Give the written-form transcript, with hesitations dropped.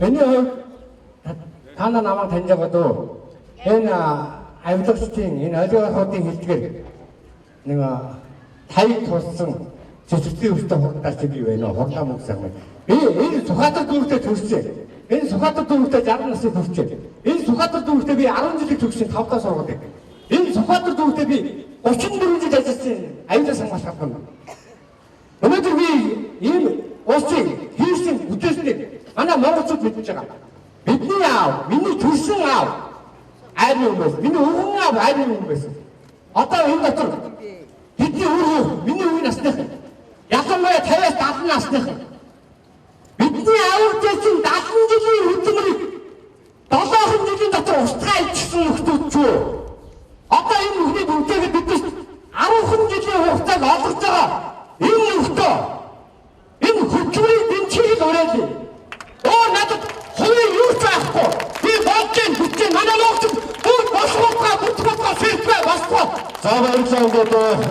Миний хувьд та намайг таньж байгаа도 энэ авилгачдын энэ олигархуудын хэлдгээр нэг таяг тулсан цэцэрлэгийн өвчтөд хурдаач би байна уу? Хурлаа мөнгөсөн юм. Би энэ Сүхбаатар дүүртээ төрсөн. Энэ Сүхбаатар дүүртээ 60 насны төрсөн. Энэ Сүхбаатар дүүртээ би 10 жилийн төгссөн 5 дахь сургууль. Энэ Сүхбаатар дүүртээ би 34 жил ажилласан аюултай хамгаалалт авсан. Өнөөдөр би ийм улсын хийсэн үдээсний манай монголчууд мэдж байгаа. Бидний аав, миний төрсөн аав айрны хүмүүс, миний өвгөн аав айрны хүмүүс. Одоо энэ дотор бидний өвгөн, миний өвгөн насных, ялангуяа 50-аас 70 насных. Бидний аавуудын 70 жилийн хөдөлмөрийг 7 жилийн дотор устгаа ичсэн нөхдүүд ч юу. Одоо энэ нүхний бүгдээгээ биднээс 10 жилийн хугацааг олгож байгаа. Энэ нөхдөө энэ хөдөлмөрийг дэмжиж ураад. Надад хувийн юу ч байхгүй. Би бодож манай монголчууд бүгд босгохгүй, бүтгохгүй, сэрхгээ босгоо. За баярлалаа.